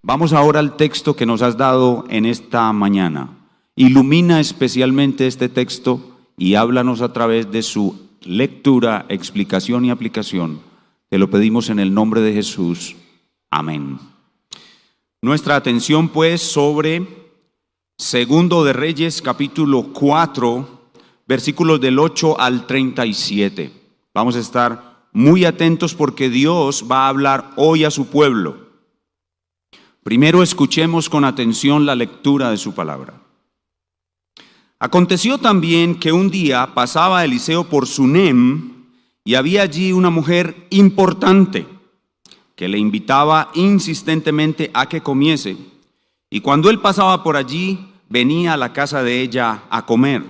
Vamos ahora al texto que nos has dado en esta mañana. Ilumina especialmente este texto y háblanos a través de su lectura, explicación y aplicación. Te lo pedimos en el nombre de Jesús. Amén. Nuestra atención pues sobre Segundo de Reyes, capítulo 4, versículos del 8 al 37. Vamos a estar muy atentos porque Dios va a hablar hoy a su pueblo. Primero escuchemos con atención la lectura de su palabra. Aconteció también que un día pasaba Eliseo por Sunem y había allí una mujer importante que le invitaba insistentemente a que comiese. Y cuando él pasaba por allí, venía a la casa de ella a comer.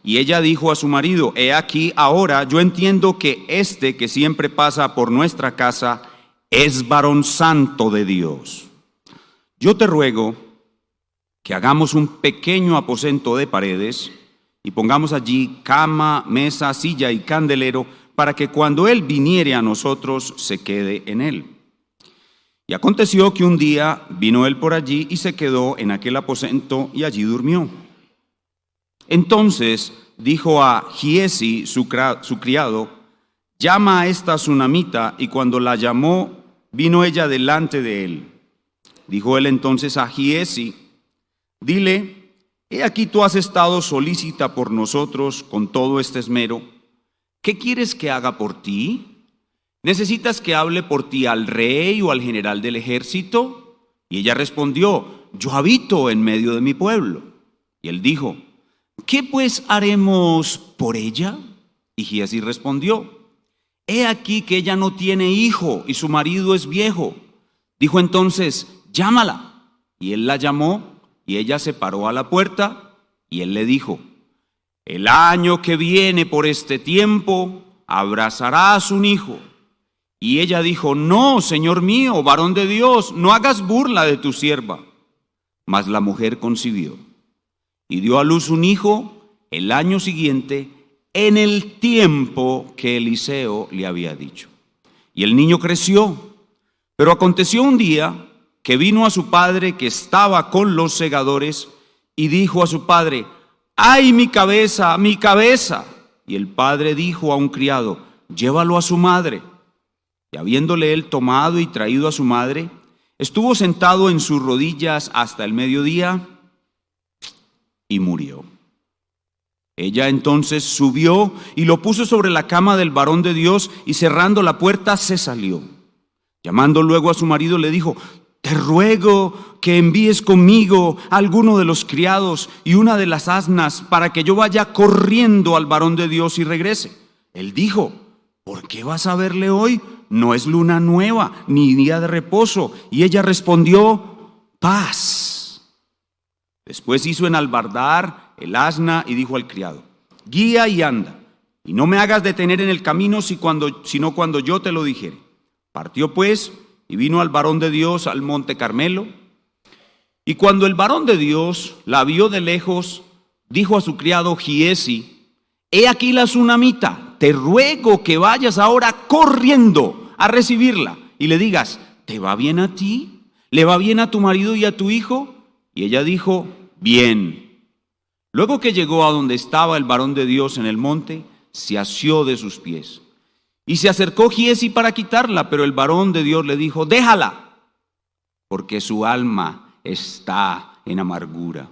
Y ella dijo a su marido: he aquí ahora yo entiendo que este que siempre pasa por nuestra casa es varón santo de Dios. Yo te ruego que hagamos un pequeño aposento de paredes y pongamos allí cama, mesa, silla y candelero, para que cuando él viniere a nosotros se quede en él. Y aconteció que un día vino él por allí y se quedó en aquel aposento y allí durmió. Entonces dijo a Giesi, su criado: llama a esta sunamita. Y cuando la llamó, vino ella delante de él. Dijo él entonces a Giesi: dile, he aquí tú has estado solícita por nosotros con todo este esmero. ¿Qué quieres que haga por ti? ¿Necesitas que hable por ti al rey o al general del ejército? Y ella respondió: yo habito en medio de mi pueblo. Y él dijo: ¿qué pues haremos por ella? Y Giesi respondió: he aquí que ella no tiene hijo y su marido es viejo. Dijo entonces: llámala. Y él la llamó y ella se paró a la puerta y él le dijo: el año que viene por este tiempo abrazarás un hijo. Y ella dijo: no, Señor mío, varón de Dios, no hagas burla de tu sierva. Mas la mujer concibió y dio a luz un hijo el año siguiente, en el tiempo que Eliseo le había dicho. Y el niño creció. Pero aconteció un día que vino a su padre, que estaba con los segadores, y dijo a su padre: ¡ay, mi cabeza, mi cabeza! Y el padre dijo a un criado: llévalo a su madre. Y habiéndole él tomado y traído a su madre, estuvo sentado en sus rodillas hasta el mediodía y murió. Ella entonces subió y lo puso sobre la cama del varón de Dios, y cerrando la puerta se salió. Llamando luego a su marido le dijo: te ruego que envíes conmigo a alguno de los criados y una de las asnas, para que yo vaya corriendo al varón de Dios y regrese. Él dijo: ¿por qué vas a verle hoy? No es luna nueva, ni día de reposo. Y ella respondió: paz. Después hizo enalbardar el asna y dijo al criado: guía y anda, y no me hagas detener en el camino, sino cuando yo te lo dijere. Partió pues y vino al varón de Dios al monte Carmelo. Y cuando el varón de Dios la vio de lejos, dijo a su criado Giesi: he aquí la sunamita, te ruego que vayas ahora corriendo a recibirla y le digas: ¿te va bien a ti? ¿Le va bien a tu marido y a tu hijo? Y ella dijo: bien. Luego que llegó a donde estaba el varón de Dios en el monte, se asió de sus pies. Y se acercó Giesi para quitarla, pero el varón de Dios le dijo: déjala, porque su alma está en amargura.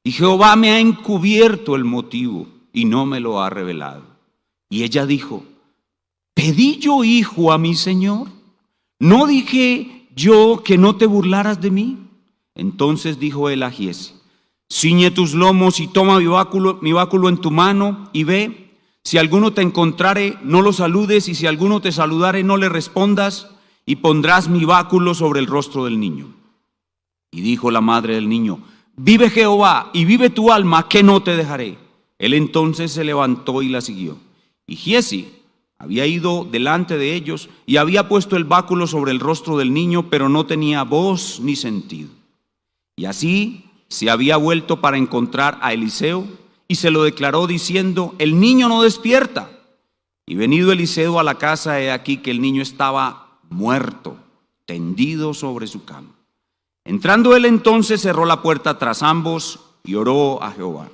Y Jehová me ha encubierto el motivo y no me lo ha revelado. Y ella dijo: ¿pedí yo hijo a mi señor? ¿No dije yo que no te burlaras de mí? Entonces dijo él a Giesi: ciñe tus lomos y toma mi báculo en tu mano y ve. Si alguno te encontrare, no lo saludes, y si alguno te saludare, no le respondas, y pondrás mi báculo sobre el rostro del niño. Y dijo la madre del niño: vive Jehová y vive tu alma, que no te dejaré. Él entonces se levantó y la siguió. Y Giesi había ido delante de ellos y había puesto el báculo sobre el rostro del niño, pero no tenía voz ni sentido. Y así se había vuelto para encontrar a Eliseo y se lo declaró diciendo: el niño no despierta. Y venido Eliseo a la casa, he aquí que el niño estaba muerto, tendido sobre su cama. Entrando él entonces cerró la puerta tras ambos y oró a Jehová.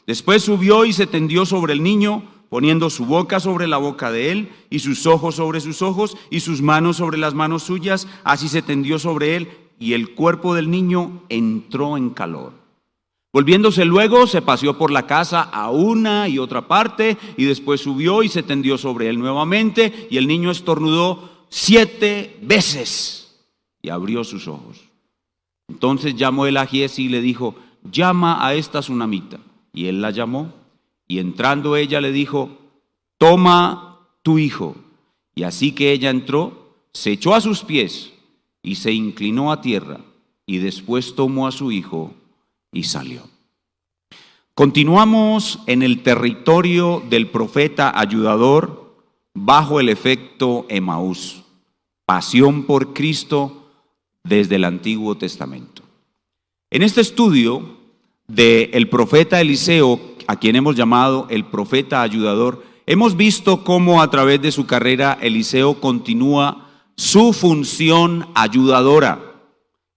Después subió y se tendió sobre el niño, poniendo su boca sobre la boca de él, y sus ojos sobre sus ojos, y sus manos sobre las manos suyas. Así se tendió sobre él, y el cuerpo del niño entró en calor. Volviéndose luego, se paseó por la casa a una y otra parte, y después subió y se tendió sobre él nuevamente, y el niño estornudó 7 veces, y abrió sus ojos. Entonces llamó él a Giezi y le dijo: llama a esta tsunamita. Y él la llamó, y entrando ella le dijo: toma tu hijo. Y así que ella entró, se echó a sus pies y se inclinó a tierra, y después tomó a su hijo y salió. Continuamos en el territorio del profeta ayudador bajo el efecto Emaús, pasión por Cristo desde el Antiguo Testamento. En este estudio del profeta Eliseo, a quien hemos llamado el profeta ayudador, hemos visto cómo a través de su carrera Eliseo continúa su función ayudadora.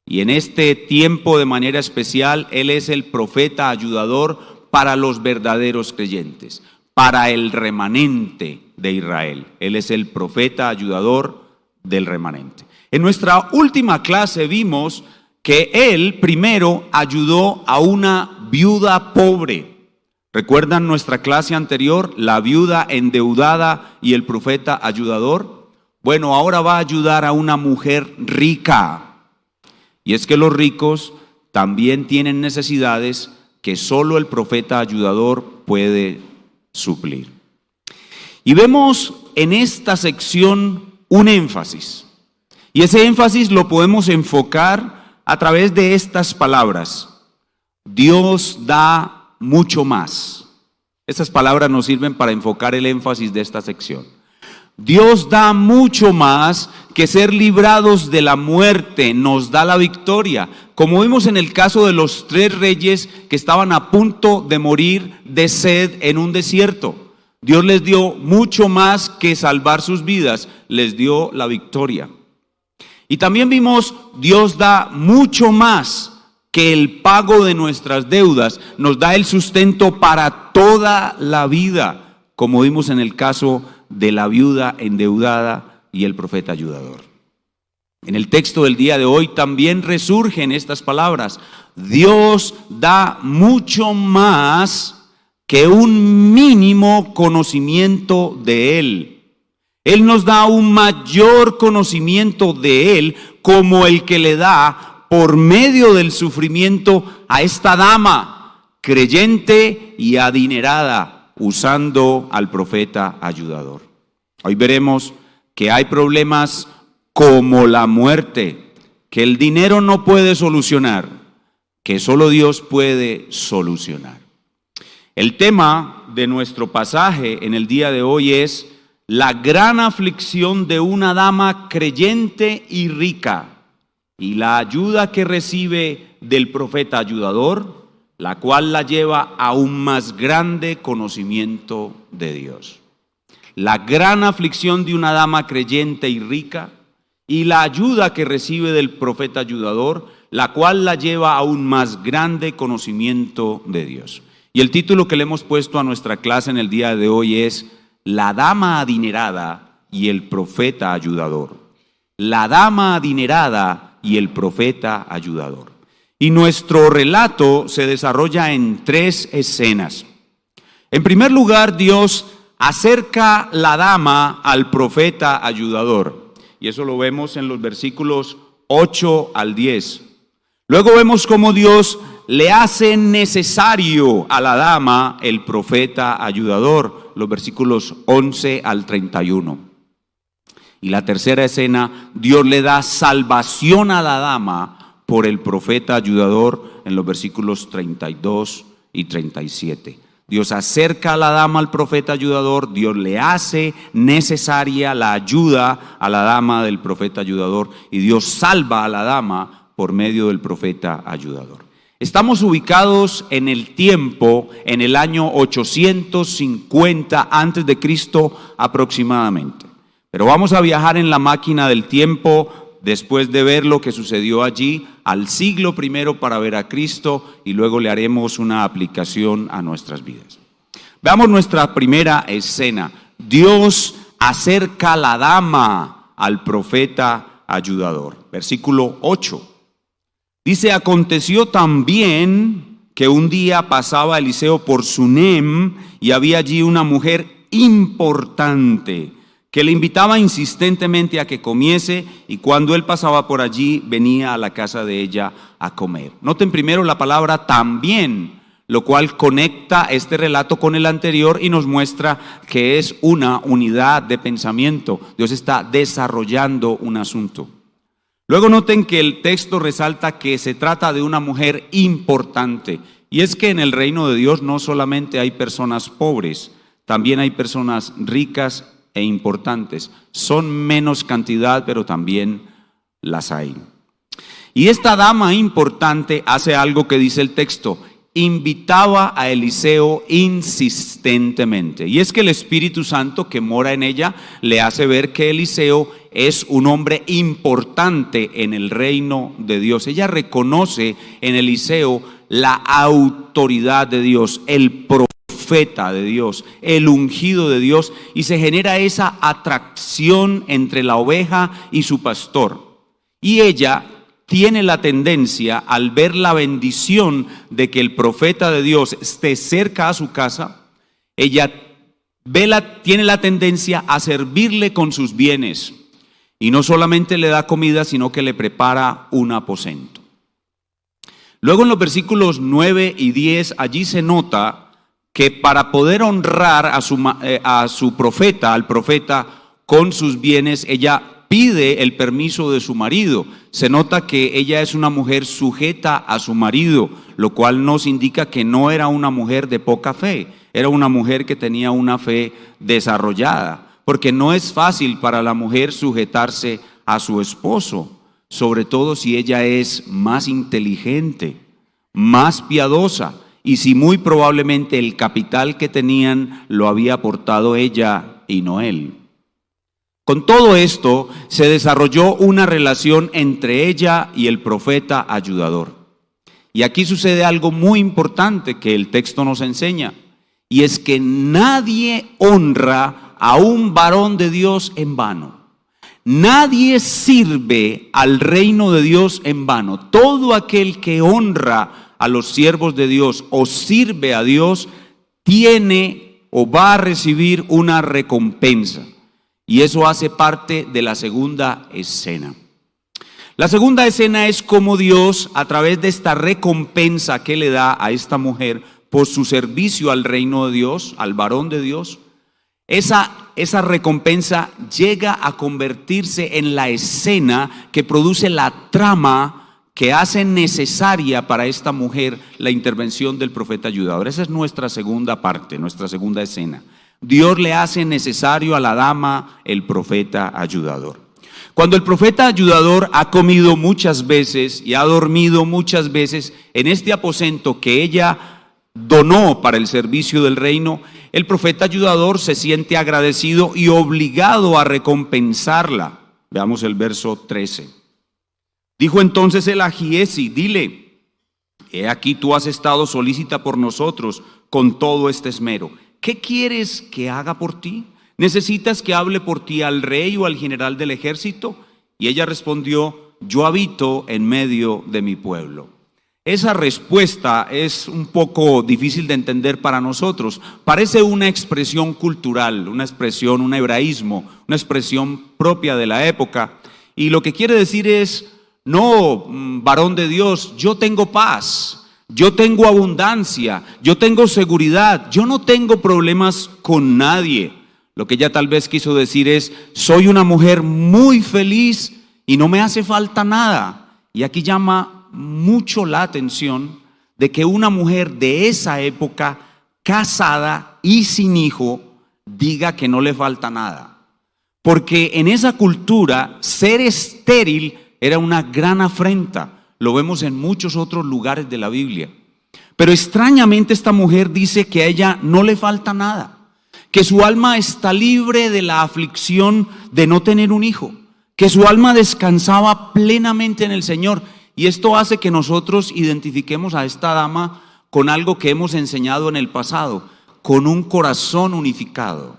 Y en este tiempo de manera especial, él es el profeta ayudador para los verdaderos creyentes, para el remanente de Israel. Él es el profeta ayudador del remanente. En nuestra última clase vimos que él primero ayudó a una viuda pobre. ¿Recuerdan nuestra clase anterior? La viuda endeudada y el profeta ayudador. Bueno, ahora va a ayudar a una mujer rica. Y es que los ricos también tienen necesidades que solo el profeta ayudador puede suplir. Y vemos en esta sección un énfasis. Y ese énfasis lo podemos enfocar a través de estas palabras: Dios da mucho más. Estas palabras nos sirven para enfocar el énfasis de esta sección. Dios da mucho más que ser librados de la muerte, nos da la victoria. Como vimos en el caso de los 3 reyes que estaban a punto de morir de sed en un desierto. Dios les dio mucho más que salvar sus vidas, les dio la victoria. Y también vimos, Dios da mucho más que el pago de nuestras deudas, nos da el sustento para toda la vida, como vimos en el caso de la viuda endeudada y el profeta ayudador. En el texto del día de hoy también resurgen estas palabras: Dios da mucho más que un mínimo conocimiento de Él. Él nos da un mayor conocimiento de Él, como el que le da por medio del sufrimiento a esta dama creyente y adinerada, usando al profeta ayudador. Hoy veremos que hay problemas como la muerte, que el dinero no puede solucionar, que solo Dios puede solucionar. El tema de nuestro pasaje en el día de hoy es la gran aflicción de una dama creyente y rica, y la ayuda que recibe del profeta ayudador, la cual la lleva a un más grande conocimiento de Dios. La gran aflicción de una dama creyente y rica, y la ayuda que recibe del profeta ayudador, la cual la lleva a un más grande conocimiento de Dios. Y el título que le hemos puesto a nuestra clase en el día de hoy es La dama adinerada y el profeta ayudador. La dama adinerada y el profeta ayudador. Y nuestro relato se desarrolla en 3 escenas. En primer lugar, Dios acerca la dama al profeta ayudador. Y eso lo vemos en los versículos 8 al 10. Luego vemos cómo Dios le hace necesario a la dama el profeta ayudador, los versículos 11 al 31. Y la tercera escena, Dios le da salvación a la dama por el profeta ayudador en los versículos 32 y 37. Dios acerca a la dama al profeta ayudador, Dios le hace necesaria la ayuda a la dama del profeta ayudador y Dios salva a la dama por medio del profeta ayudador. Estamos ubicados en el tiempo, en el año 850 antes de Cristo aproximadamente. Pero vamos a viajar en la máquina del tiempo después de ver lo que sucedió allí, al siglo primero para ver a Cristo y luego le haremos una aplicación a nuestras vidas. Veamos nuestra primera escena. Dios acerca a la dama al profeta ayudador. Versículo 8. Dice: aconteció también que un día pasaba Eliseo por Sunem y había allí una mujer importante que le invitaba insistentemente a que comiese, y cuando él pasaba por allí venía a la casa de ella a comer. Noten primero la palabra también, lo cual conecta este relato con el anterior y nos muestra que es una unidad de pensamiento. Dios está desarrollando un asunto. Luego noten que el texto resalta que se trata de una mujer importante. Y es que en el reino de Dios no solamente hay personas pobres, también hay personas ricas e importantes. Son menos cantidad, pero también las hay. Y esta dama importante hace algo que dice el texto: invitaba a Eliseo insistentemente. Y es que el Espíritu Santo que mora en ella le hace ver que Eliseo es un hombre importante en el reino de Dios. Ella reconoce en Eliseo la autoridad de Dios, el profeta de Dios, el ungido de Dios, y se genera esa atracción entre la oveja y su pastor. Y ella tiene la tendencia, al ver la bendición de que el profeta de Dios esté cerca a su casa, ella tiene la tendencia a servirle con sus bienes. Y no solamente le da comida, sino que le prepara un aposento. Luego en los versículos 9 y 10, allí se nota que para poder honrar a su profeta, al profeta con sus bienes, ella pide el permiso de su marido. Se nota que ella es una mujer sujeta a su marido, lo cual nos indica que no era una mujer de poca fe, era una mujer que tenía una fe desarrollada, porque no es fácil para la mujer sujetarse a su esposo, sobre todo si ella es más inteligente, más piadosa, y si muy probablemente el capital que tenían lo había aportado ella y no él. Con todo esto se desarrolló una relación entre ella y el profeta ayudador. Y aquí sucede algo muy importante que el texto nos enseña, y es que nadie honra a un varón de Dios en vano. Nadie sirve al reino de Dios en vano. Todo aquel que honra a los siervos de Dios o sirve a Dios tiene o va a recibir una recompensa. Y eso hace parte de la segunda escena. La segunda escena es cómo Dios, a través de esta recompensa que le da a esta mujer por su servicio al reino de Dios, al varón de Dios, esa recompensa llega a convertirse en la escena que produce la trama que hace necesaria para esta mujer la intervención del profeta ayudador. Esa es nuestra segunda parte, nuestra segunda escena. Dios le hace necesario a la dama el profeta ayudador. Cuando el profeta ayudador ha comido muchas veces y ha dormido muchas veces en este aposento que ella donó para el servicio del reino, el profeta ayudador se siente agradecido y obligado a recompensarla. Veamos el verso 13. Dijo entonces él a Giesi: dile, he aquí tú has estado solícita por nosotros con todo este esmero. ¿Qué quieres que haga por ti? ¿Necesitas que hable por ti al rey o al general del ejército? Y ella respondió: yo habito en medio de mi pueblo. Esa respuesta es un poco difícil de entender para nosotros. Parece una expresión cultural, una expresión, un hebraísmo, una expresión propia de la época. Y lo que quiere decir es: no, varón de Dios, yo tengo paz. Yo tengo abundancia, yo tengo seguridad, yo no tengo problemas con nadie. Lo que ella tal vez quiso decir es: soy una mujer muy feliz y no me hace falta nada. Y aquí llama mucho la atención de que una mujer de esa época, casada y sin hijo, diga que no le falta nada. Porque en esa cultura ser estéril era una gran afrenta. Lo vemos en muchos otros lugares de la Biblia. Pero extrañamente esta mujer dice que a ella no le falta nada, que su alma está libre de la aflicción de no tener un hijo, que su alma descansaba plenamente en el Señor. Y esto hace que nosotros identifiquemos a esta dama con algo que hemos enseñado en el pasado, con un corazón unificado.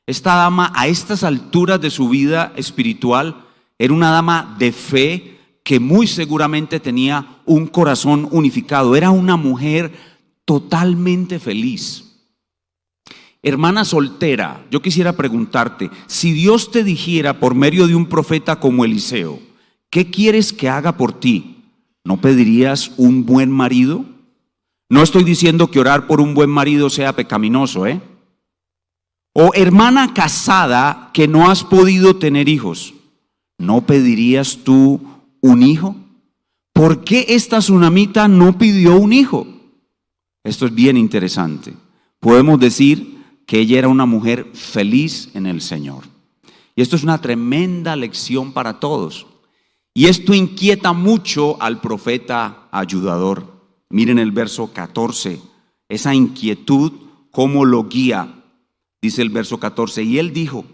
Esta dama, a estas alturas de su vida espiritual, era una dama de fe que muy seguramente tenía un corazón unificado. Era una mujer totalmente feliz. Hermana soltera, yo quisiera preguntarte, si Dios te dijera por medio de un profeta como Eliseo, ¿qué quieres que haga por ti? ¿No pedirías un buen marido? No estoy diciendo que orar por un buen marido sea pecaminoso, ¿eh? O hermana casada que no has podido tener hijos, ¿no pedirías tú un hijo? ¿Por qué esta tsunamita no pidió un hijo? Esto es bien interesante. Podemos decir que ella era una mujer feliz en el Señor. Y esto es una tremenda lección para todos. Y esto inquieta mucho al profeta ayudador. Miren el verso 14, esa inquietud, cómo lo guía. Dice el verso 14, y él dijo,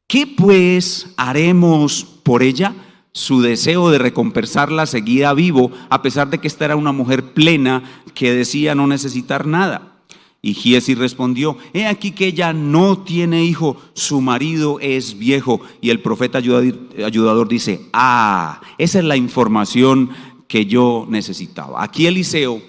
¿qué pues haremos por ella? Su deseo de recompensarla seguía vivo, a pesar de que esta era una mujer plena que decía no necesitar nada. Y Giezi respondió, he aquí que ella no tiene hijo, su marido es viejo. Y el profeta ayudador dice, esa es la información que yo necesitaba. Aquí Eliseo,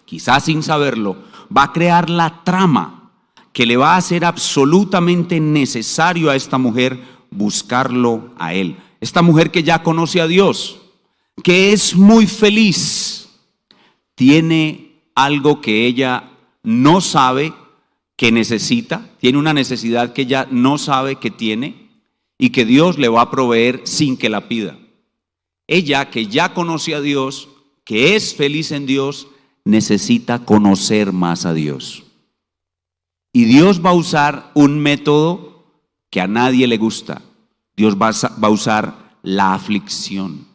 quizás sin saberlo, va a crear la trama que le va a hacer absolutamente necesario a esta mujer buscarlo a él. Esta mujer que ya conoce a Dios, que es muy feliz, tiene algo que ella no sabe que necesita, tiene una necesidad que ella no sabe que tiene y que Dios le va a proveer sin que la pida. Ella que ya conoce a Dios, que es feliz en Dios, necesita conocer más a Dios. Y Dios va a usar un método que a nadie le gusta. Dios va a usar la aflicción,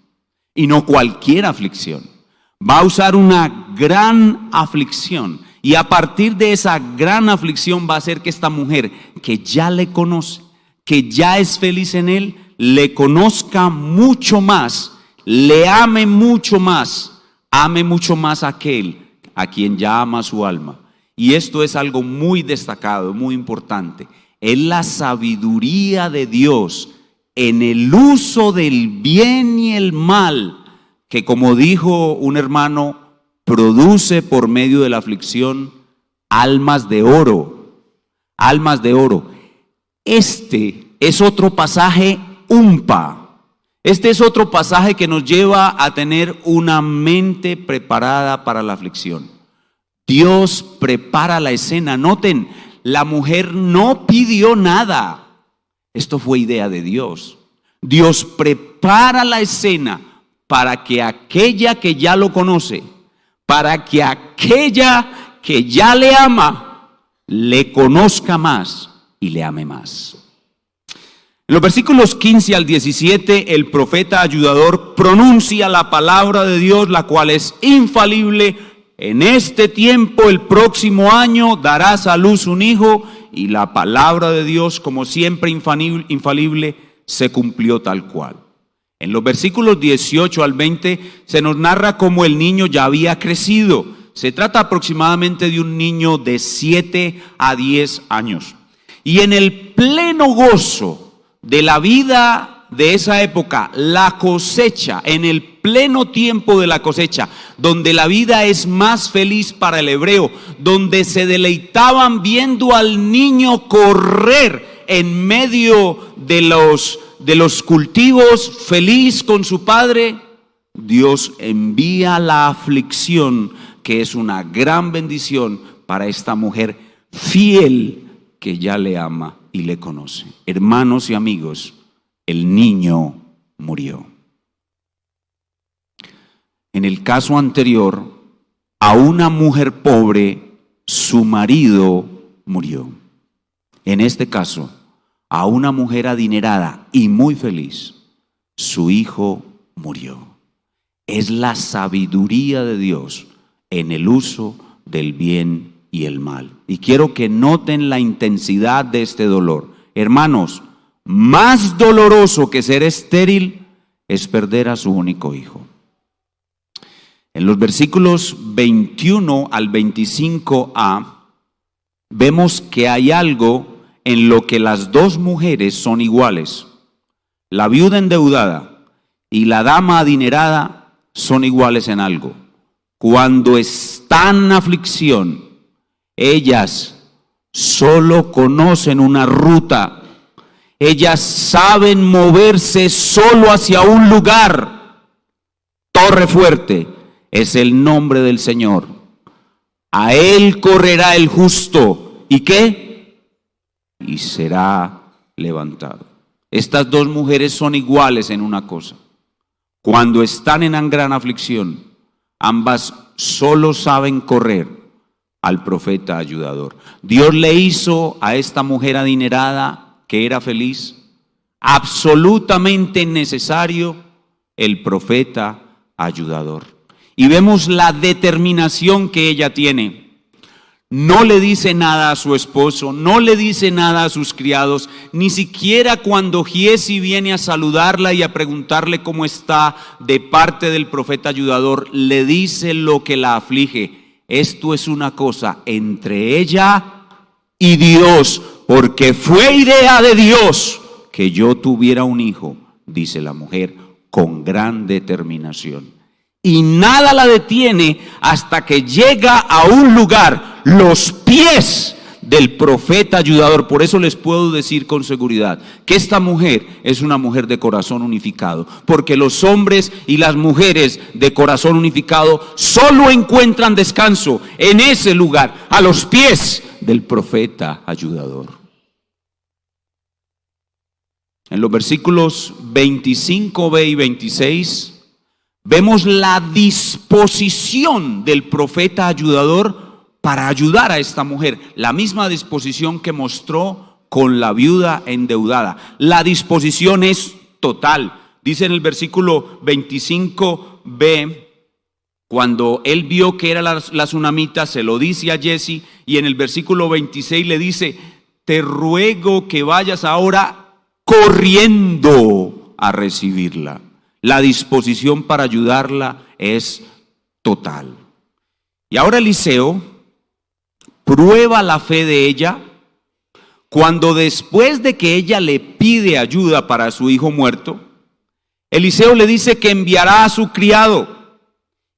y no cualquier aflicción. Va a usar una gran aflicción. Y a partir de esa gran aflicción va a hacer que esta mujer que ya le conoce, que ya es feliz en él, le conozca mucho más, le ame mucho más a aquel a quien ya ama su alma. Y esto es algo muy destacado, muy importante. Es la sabiduría de Dios en el uso del bien y el mal, que como dijo un hermano, produce por medio de la aflicción almas de oro, almas de oro. Este es otro pasaje umpa. Este es otro pasaje que nos lleva a tener una mente preparada para la aflicción. Dios prepara la escena. Noten, la mujer no pidió nada. Esto fue idea de Dios. Dios prepara la escena para que aquella que ya lo conoce, para que aquella que ya le ama, le conozca más y le ame más. En los versículos 15 al 17, el profeta ayudador pronuncia la palabra de Dios, la cual es infalible. En este tiempo, el próximo año, darás a luz un hijo, y la palabra de Dios, como siempre infalible, se cumplió tal cual. En los versículos 18 al 20 se nos narra cómo el niño ya había crecido. Se trata aproximadamente de un niño de 7 a 10 años. Y en el pleno gozo de la vida de esa época, la cosecha, en el pleno tiempo de la cosecha, donde la vida es más feliz para el hebreo, donde se deleitaban viendo al niño correr en medio de los cultivos, feliz con su padre, Dios envía la aflicción, que es una gran bendición para esta mujer fiel que ya le ama y le conoce. Hermanos y amigos, el niño murió. En el caso anterior, a una mujer pobre, su marido murió. En este caso, a una mujer adinerada y muy feliz, su hijo murió. Es la sabiduría de Dios en el uso del bien y el mal. Y quiero que noten la intensidad de este dolor. Hermanos, Más doloroso que ser estéril es perder a su único hijo. En los versículos 21 al 25a vemos que hay algo en lo que las dos mujeres son iguales. La viuda endeudada y la dama adinerada son iguales en algo. Cuando están en aflicción, ellas solo conocen una ruta. Ellas saben moverse solo hacia un lugar. Torre fuerte es el nombre del Señor. A él correrá el justo. ¿Y qué? Y será levantado. Estas dos mujeres son iguales en una cosa. Cuando están en gran aflicción, ambas solo saben correr al profeta ayudador. Dios le hizo a esta mujer adinerada, que era feliz, absolutamente necesario el profeta ayudador. Y vemos la determinación que ella tiene. No le dice nada a su esposo, no le dice nada a sus criados, ni siquiera cuando Giesi viene a saludarla y a preguntarle cómo está de parte del profeta ayudador, le dice lo que la aflige. Esto es una cosa entre ella y Dios, porque fue idea de Dios que yo tuviera un hijo, dice la mujer con gran determinación. Y nada la detiene hasta que llega a un lugar, los pies del profeta ayudador. Por eso les puedo decir con seguridad que esta mujer es una mujer de corazón unificado, porque los hombres y las mujeres de corazón unificado solo encuentran descanso en ese lugar, a los pies del profeta ayudador. En los versículos 25b y 26 vemos la disposición del profeta ayudador para ayudar a esta mujer. La misma disposición que mostró con la viuda endeudada. La disposición es total. Dice en el versículo 25b, cuando él vio que era la tsunamita, se lo dice a Giesi, y en el versículo 26 le dice: te ruego que vayas ahora corriendo a recibirla. La disposición para ayudarla es total. Y ahora Eliseo prueba la fe de ella cuando, después de que ella le pide ayuda para su hijo muerto, Eliseo le dice que enviará a su criado,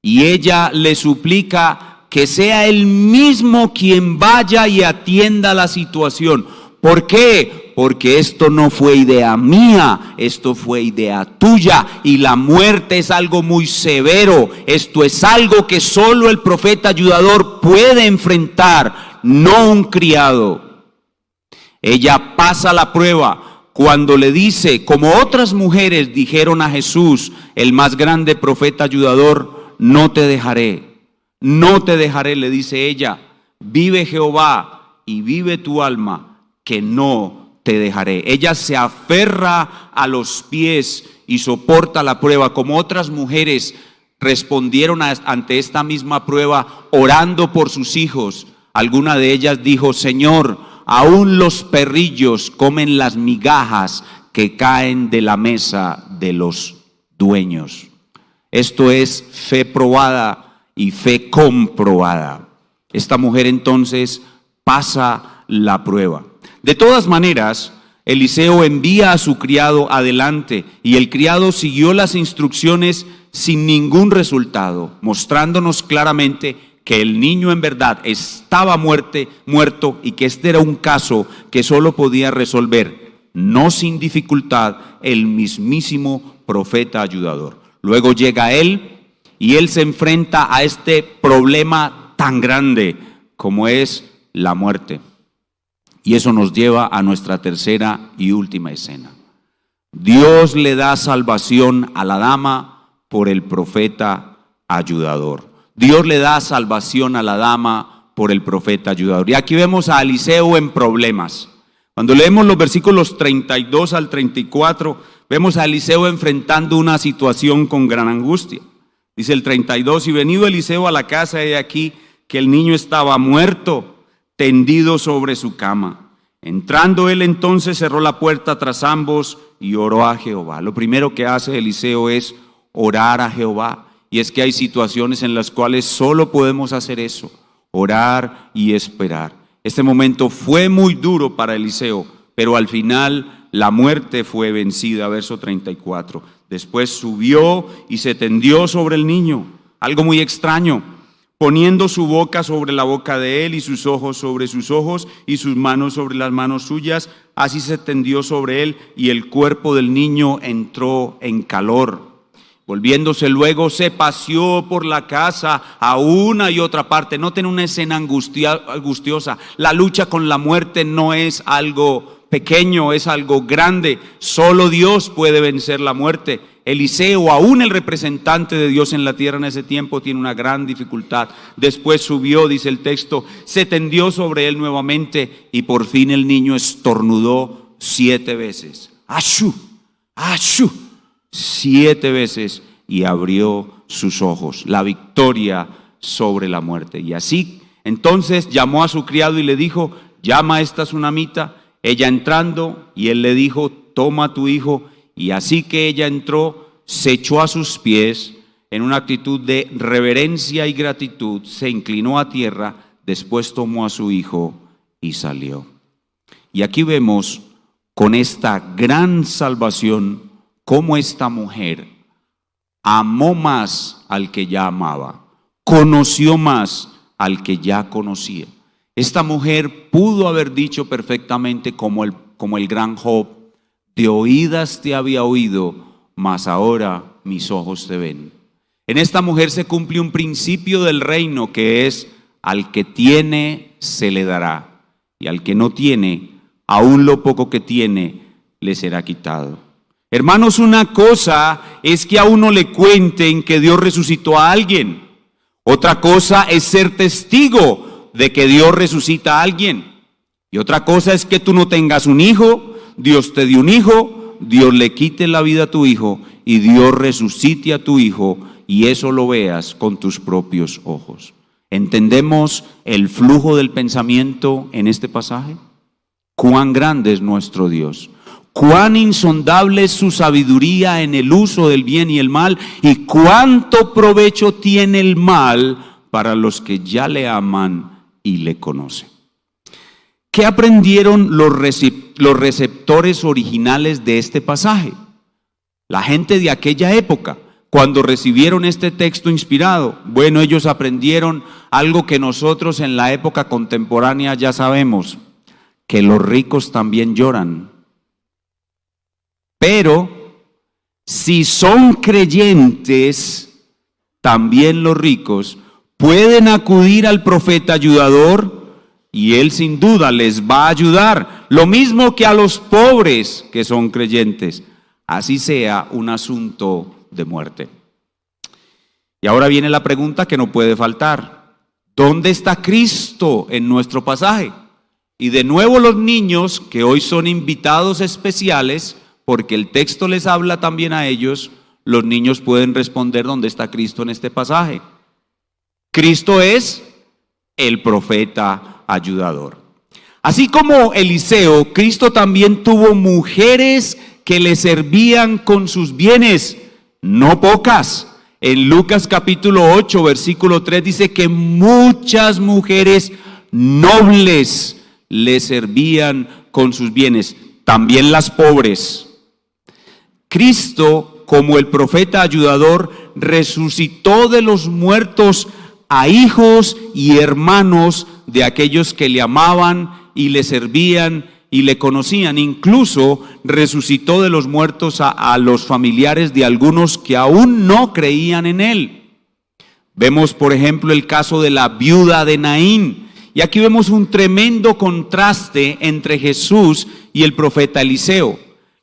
y ella le suplica que sea él mismo quien vaya y atienda la situación. ¿Por qué? Porque esto no fue idea mía, esto fue idea tuya, y la muerte es algo muy severo. Esto es algo que solo el profeta ayudador puede enfrentar, no un criado. Ella pasa la prueba cuando le dice, como otras mujeres dijeron a Jesús, el más grande profeta ayudador: no te dejaré, no te dejaré, le dice ella. Vive Jehová y vive tu alma, que no te dejaré. Ella se aferra a los pies y soporta la prueba, como otras mujeres respondieron ante esta misma prueba orando por sus hijos. Alguna de ellas dijo: Señor, aún los perrillos comen las migajas que caen de la mesa de los dueños. Esto es fe probada y fe comprobada. Esta mujer entonces pasa la prueba. De todas maneras, Eliseo envía a su criado adelante, y el criado siguió las instrucciones sin ningún resultado, mostrándonos claramente que el niño en verdad estaba muerto, y que este era un caso que solo podía resolver, no sin dificultad, el mismísimo profeta ayudador. Luego llega él, y él se enfrenta a este problema tan grande como es la muerte. Y eso nos lleva a nuestra tercera y última escena. Dios le da salvación a la dama por el profeta ayudador. Dios le da salvación a la dama por el profeta ayudador. Y aquí vemos a Eliseo en problemas. Cuando leemos los versículos 32 al 34, vemos a Eliseo enfrentando una situación con gran angustia. Dice el 32: y venido Eliseo a la casa, he aquí que el niño estaba muerto, tendido sobre su cama. Entrando él entonces cerró la puerta tras ambos y oró a Jehová. Lo primero que hace Eliseo es orar a Jehová. Y es que hay situaciones en las cuales solo podemos hacer eso, orar y esperar. Este momento fue muy duro para Eliseo, pero al final la muerte fue vencida. Verso 34. Después subió y se tendió sobre el niño. Algo muy extraño. Poniendo su boca sobre la boca de él y sus ojos sobre sus ojos y sus manos sobre las manos suyas, así se tendió sobre él y el cuerpo del niño entró en calor. Volviéndose luego se paseó por la casa a una y otra parte. Noten una escena angustiosa. La lucha con la muerte no es algo pequeño, es algo grande. Solo Dios puede vencer la muerte. Eliseo, aún el representante de Dios en la tierra en ese tiempo, tiene una gran dificultad. Después subió, dice el texto, se tendió sobre él nuevamente y por fin el niño estornudó 7 veces. ¡Ashú! ¡Ashú! 7 veces y abrió sus ojos. La victoria sobre la muerte. Y así, entonces llamó a su criado y le dijo, llama a esta tsunamita. Ella entrando, y él le dijo, toma a tu hijo. Y así que ella entró, se echó a sus pies en una actitud de reverencia y gratitud, se inclinó a tierra, después tomó a su hijo y salió. Y aquí vemos con esta gran salvación cómo esta mujer amó más al que ya amaba, conoció más al que ya conocía. Esta mujer pudo haber dicho perfectamente como el gran Job, de oídas te había oído, mas ahora mis ojos te ven. En esta mujer se cumple un principio del reino que es, al que tiene se le dará, y al que no tiene, aún lo poco que tiene le será quitado. Hermanos, una cosa es que a uno le cuenten que Dios resucitó a alguien. Otra cosa es ser testigo de que Dios resucita a alguien. Y otra cosa es que tú no tengas un hijo, Dios te dio un hijo, Dios le quite la vida a tu hijo y Dios resucite a tu hijo y eso lo veas con tus propios ojos. ¿Entendemos el flujo del pensamiento en este pasaje? Cuán grande es nuestro Dios, cuán insondable es su sabiduría en el uso del bien y el mal, y cuánto provecho tiene el mal para los que ya le aman y le conocen. ¿Qué aprendieron los receptores originales de este pasaje? La gente de aquella época, cuando recibieron este texto inspirado, bueno, ellos aprendieron algo que nosotros en la época contemporánea ya sabemos, que los ricos también lloran. Pero si son creyentes, también los ricos pueden acudir al profeta ayudador y él sin duda les va a ayudar. Lo mismo que a los pobres que son creyentes, así sea un asunto de muerte. Y ahora viene la pregunta que no puede faltar. ¿Dónde está Cristo en nuestro pasaje? Y de nuevo los niños, que hoy son invitados especiales, porque el texto les habla también a ellos, los niños pueden responder dónde está Cristo en este pasaje. Cristo es el profeta ayudador. Así como Eliseo, Cristo también tuvo mujeres que le servían con sus bienes, no pocas. En Lucas capítulo 8, versículo 3 dice que muchas mujeres nobles le servían con sus bienes, también las pobres. Cristo, como el profeta ayudador, resucitó de los muertos a hijos y hermanos de aquellos que le amaban y le servían y le conocían. Incluso resucitó de los muertos a los familiares de algunos que aún no creían en él. Vemos, por ejemplo, el caso de la viuda de Naín. Y aquí vemos un tremendo contraste entre Jesús y el profeta Eliseo.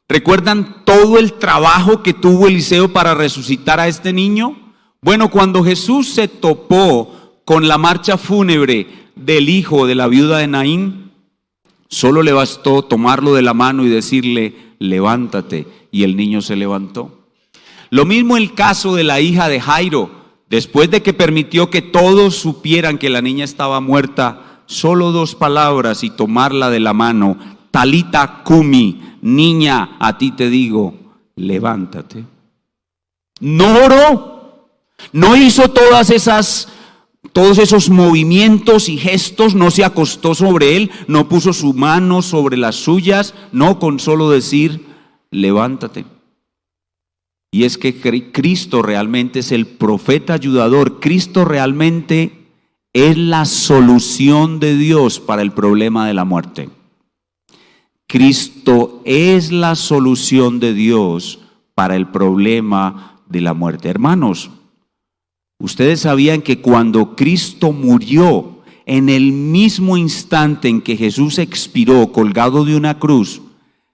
¿Recuerdan todo el trabajo que tuvo Eliseo para resucitar a este niño? Bueno, cuando Jesús se topó con la marcha fúnebre del hijo de la viuda de Naín, solo le bastó tomarlo de la mano y decirle, levántate, y el niño se levantó. Lo mismo el caso de la hija de Jairo. Después de que permitió que todos supieran que la niña estaba muerta, solo 2 palabras y tomarla de la mano. Talita cumi, niña, a ti te digo, levántate. No oró, no hizo todos esos movimientos y gestos, no se acostó sobre él, no puso su mano sobre las suyas, no, con solo decir, levántate. Y es que Cristo realmente es el profeta ayudador. Cristo realmente es la solución de Dios para el problema de la muerte. Cristo es la solución de Dios para el problema de la muerte. Hermanos, ustedes sabían que cuando Cristo murió, en el mismo instante en que Jesús expiró colgado de una cruz,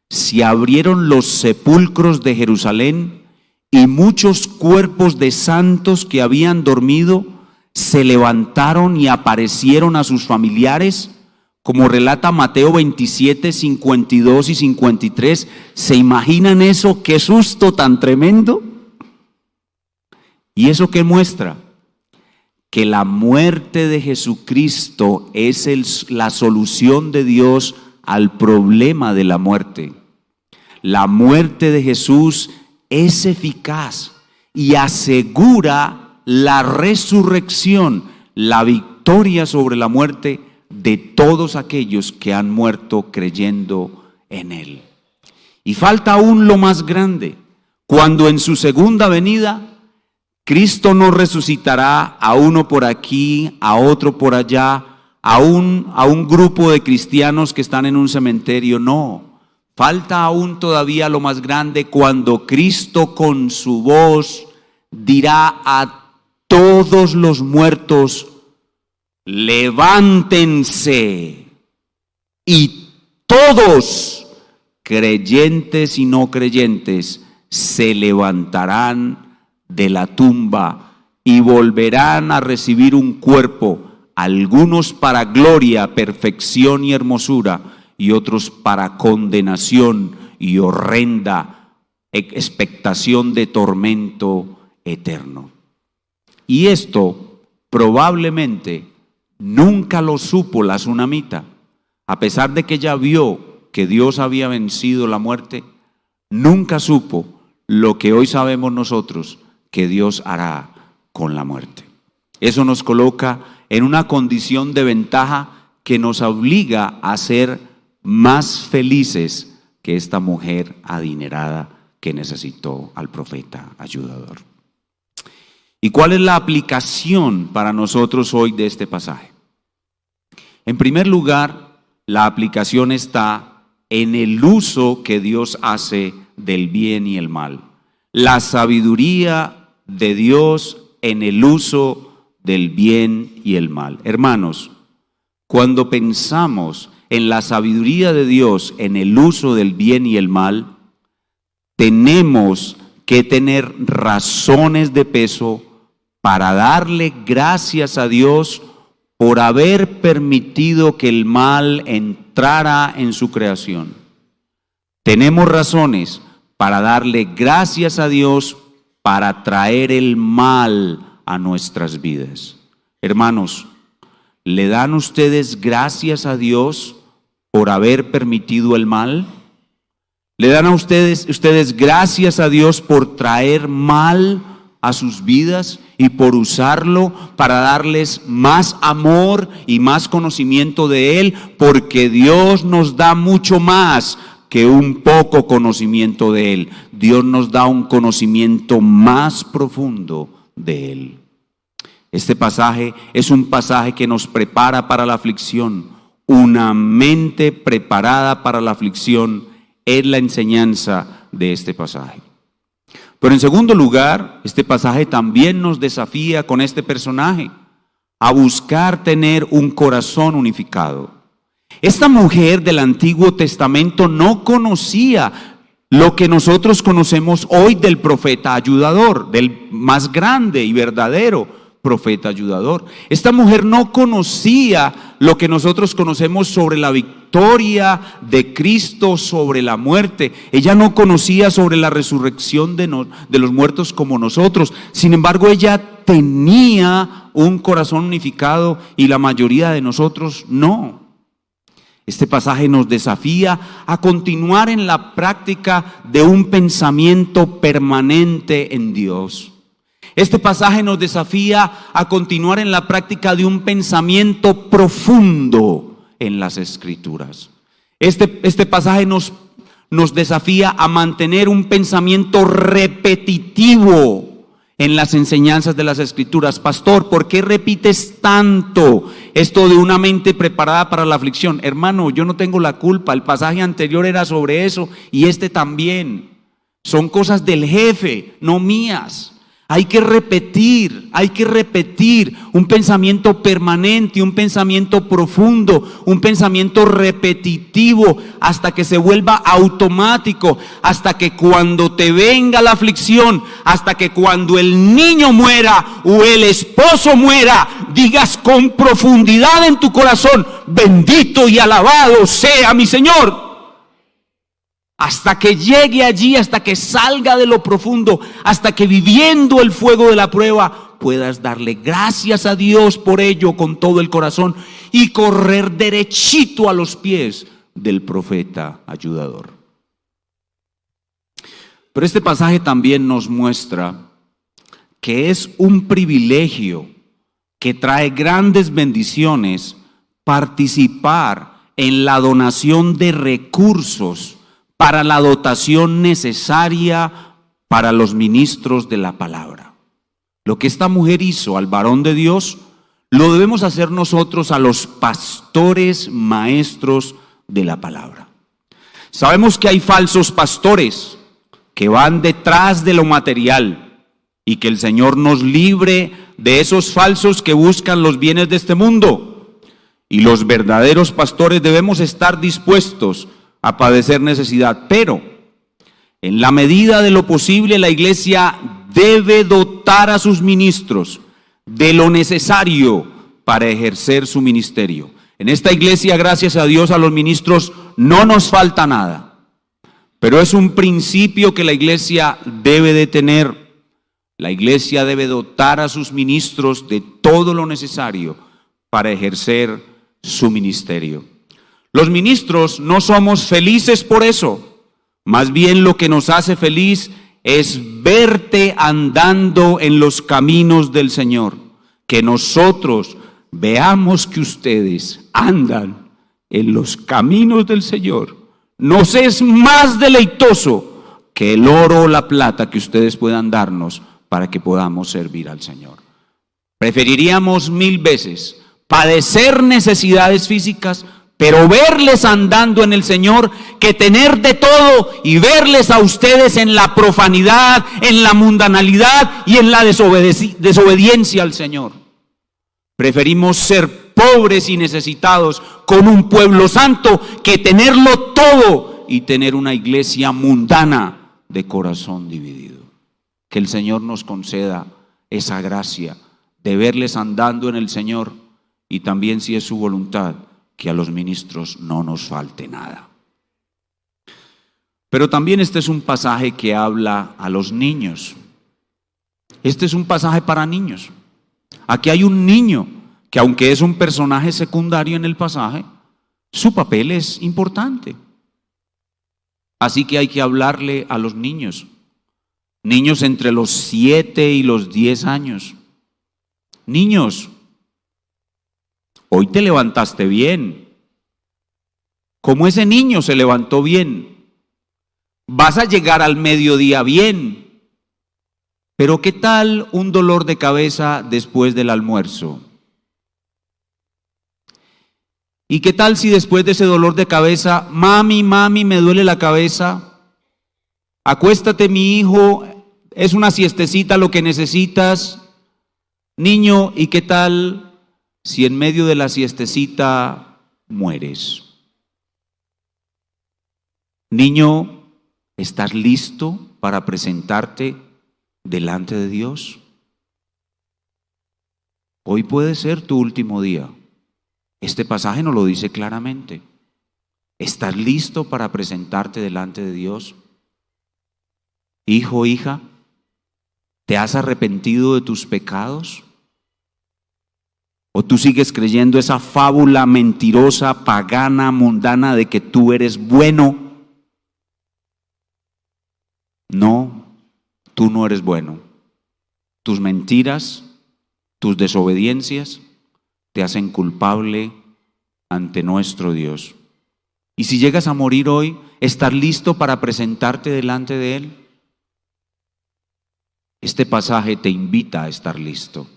se abrieron los sepulcros de Jerusalén y muchos cuerpos de santos que habían dormido se levantaron y aparecieron a sus familiares, como relata Mateo 27, 52 y 53. ¿Se imaginan eso? ¡Qué susto tan tremendo! ¿Y eso qué muestra? Que la muerte de Jesucristo es la solución de Dios al problema de la muerte. La muerte de Jesús es eficaz y asegura la resurrección, la victoria sobre la muerte de todos aquellos que han muerto creyendo en Él. Y falta aún lo más grande, cuando en su segunda venida Cristo no resucitará a uno por aquí, a otro por allá, a un grupo de cristianos que están en un cementerio, no. Falta aún todavía lo más grande, cuando Cristo con su voz dirá a todos los muertos, levántense, y todos, creyentes y no creyentes, se levantarán de la tumba y volverán a recibir un cuerpo, algunos para gloria, perfección y hermosura, y otros para condenación y horrenda expectación de tormento eterno. Y esto probablemente nunca lo supo la tsunamita. A pesar de que ella vio que Dios había vencido la muerte, nunca supo lo que hoy sabemos nosotros que Dios hará con la muerte. Eso nos coloca en una condición de ventaja que nos obliga a ser más felices que esta mujer adinerada que necesitó al profeta ayudador. ¿Y cuál es la aplicación para nosotros hoy de este pasaje? En primer lugar, la aplicación está en el uso que Dios hace del bien y el mal. La sabiduría de Dios en el uso del bien y el mal. Hermanos, cuando pensamos en la sabiduría de Dios en el uso del bien y el mal, tenemos que tener razones de peso para darle gracias a Dios por haber permitido que el mal entrara en su creación. Tenemos razones para darle gracias a Dios para traer el mal a nuestras vidas. Hermanos, ¿le dan ustedes gracias a Dios por haber permitido el mal? ¿Le dan a ustedes gracias a Dios por traer mal a sus vidas y por usarlo para darles más amor y más conocimiento de Él? Porque Dios nos da mucho más que un poco conocimiento de Él. Dios nos da un conocimiento más profundo de Él. Este pasaje es un pasaje que nos prepara para la aflicción. Una mente preparada para la aflicción es la enseñanza de este pasaje. Pero en segundo lugar, este pasaje también nos desafía con este personaje a buscar tener un corazón unificado. Esta mujer del Antiguo Testamento no conocía lo que nosotros conocemos hoy del profeta ayudador, del más grande y verdadero profeta ayudador. Esta mujer no conocía lo que nosotros conocemos sobre la victoria de Cristo sobre la muerte. Ella no conocía sobre la resurrección de los muertos como nosotros. Sin embargo, ella tenía un corazón unificado y la mayoría de nosotros no. Este pasaje nos desafía a continuar en la práctica de un pensamiento permanente en Dios. Este pasaje nos desafía a continuar en la práctica de un pensamiento profundo en las Escrituras. Este pasaje nos desafía a mantener un pensamiento repetitivo en las enseñanzas de las Escrituras. Pastor, ¿por qué repites tanto esto de una mente preparada para la aflicción? Hermano, yo no tengo la culpa. El pasaje anterior era sobre eso y este también. Son cosas del jefe, no mías. Hay que repetir un pensamiento permanente, un pensamiento profundo, un pensamiento repetitivo hasta que se vuelva automático, hasta que cuando te venga la aflicción, hasta que cuando el niño muera o el esposo muera, digas con profundidad en tu corazón: bendito y alabado sea mi Señor. Hasta que llegue allí, hasta que salga de lo profundo, hasta que viviendo el fuego de la prueba puedas darle gracias a Dios por ello con todo el corazón y correr derechito a los pies del profeta ayudador. Pero este pasaje también nos muestra que es un privilegio que trae grandes bendiciones participar en la donación de recursos para la dotación necesaria para los ministros de la palabra. Lo que esta mujer hizo al varón de Dios, lo debemos hacer nosotros a los pastores maestros de la palabra. Sabemos que hay falsos pastores que van detrás de lo material y que el Señor nos libre de esos falsos que buscan los bienes de este mundo. Y los verdaderos pastores debemos estar dispuestos a padecer necesidad, pero en la medida de lo posible la iglesia debe dotar a sus ministros de lo necesario para ejercer su ministerio. En esta iglesia, gracias a Dios, a los ministros no nos falta nada, pero es un principio que la iglesia debe de tener. La iglesia debe dotar a sus ministros de todo lo necesario para ejercer su ministerio. Los ministros no somos felices por eso. Más bien lo que nos hace feliz es verte andando en los caminos del Señor. Que nosotros veamos que ustedes andan en los caminos del Señor. Nos es más deleitoso que el oro o la plata que ustedes puedan darnos para que podamos servir al Señor. Preferiríamos 1000 veces padecer necesidades físicas, pero verles andando en el Señor, que tener de todo y verles a ustedes en la profanidad, en la mundanalidad y en la desobediencia al Señor. Preferimos ser pobres y necesitados con un pueblo santo que tenerlo todo y tener una iglesia mundana de corazón dividido. Que el Señor nos conceda esa gracia de verles andando en el Señor y también, si es su voluntad, que a los ministros no nos falte nada. Pero también este es un pasaje que habla a los niños. Este es un pasaje para niños. Aquí hay un niño que, aunque es un personaje secundario en el pasaje, su papel es importante. Así que hay que hablarle a los niños. Niños entre los 7 y los 10 años. Niños, hoy te levantaste bien, como ese niño se levantó bien. Vas a llegar al mediodía bien, pero ¿qué tal un dolor de cabeza después del almuerzo? ¿Y qué tal si después de ese dolor de cabeza, mami, me duele la cabeza? Acuéstate, mi hijo, es una siestecita lo que necesitas. Niño, ¿y qué tal si en medio de la siestecita mueres? Niño, ¿estás listo para presentarte delante de Dios? Hoy puede ser tu último día. Este pasaje nos lo dice claramente. ¿Estás listo para presentarte delante de Dios? Hijo, hija, ¿Te has arrepentido de tus pecados? ¿O tú sigues creyendo esa fábula mentirosa, pagana, mundana de que tú eres bueno? No, tú no eres bueno. Tus mentiras, tus desobediencias te hacen culpable ante nuestro Dios. Y si llegas a morir hoy, ¿estás listo para presentarte delante de Él? Este pasaje te invita a estar listo.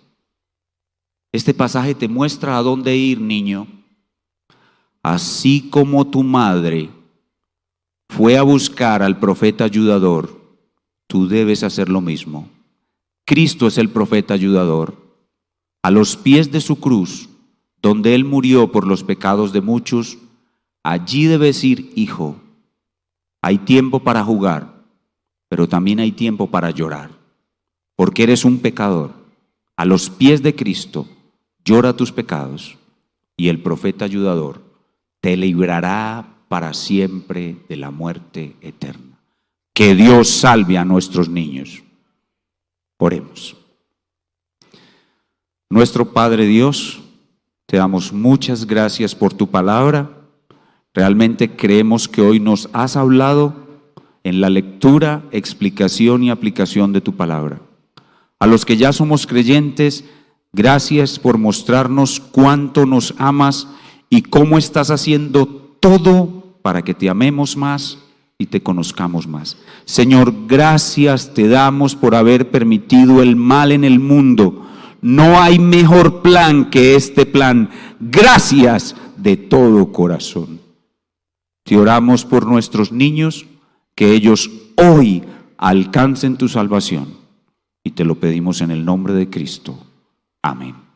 Este pasaje te muestra a dónde ir, niño. Así como tu madre fue a buscar al profeta ayudador, tú debes hacer lo mismo. Cristo es el profeta ayudador. A los pies de su cruz, donde Él murió por los pecados de muchos, allí debes ir, hijo. Hay tiempo para jugar, pero también hay tiempo para llorar, porque eres un pecador. A los pies de Cristo, llora tus pecados, y el profeta ayudador te librará para siempre de la muerte eterna. Que Dios salve a nuestros niños. Oremos. Nuestro Padre Dios, te damos muchas gracias por tu palabra. Realmente creemos que hoy nos has hablado en la lectura, explicación y aplicación de tu palabra. A los que ya somos creyentes, gracias por mostrarnos cuánto nos amas y cómo estás haciendo todo para que te amemos más y te conozcamos más. Señor, gracias te damos por haber permitido el mal en el mundo. No hay mejor plan que este plan. Gracias de todo corazón. Te oramos por nuestros niños, que ellos hoy alcancen tu salvación. Y te lo pedimos en el nombre de Cristo. Amén.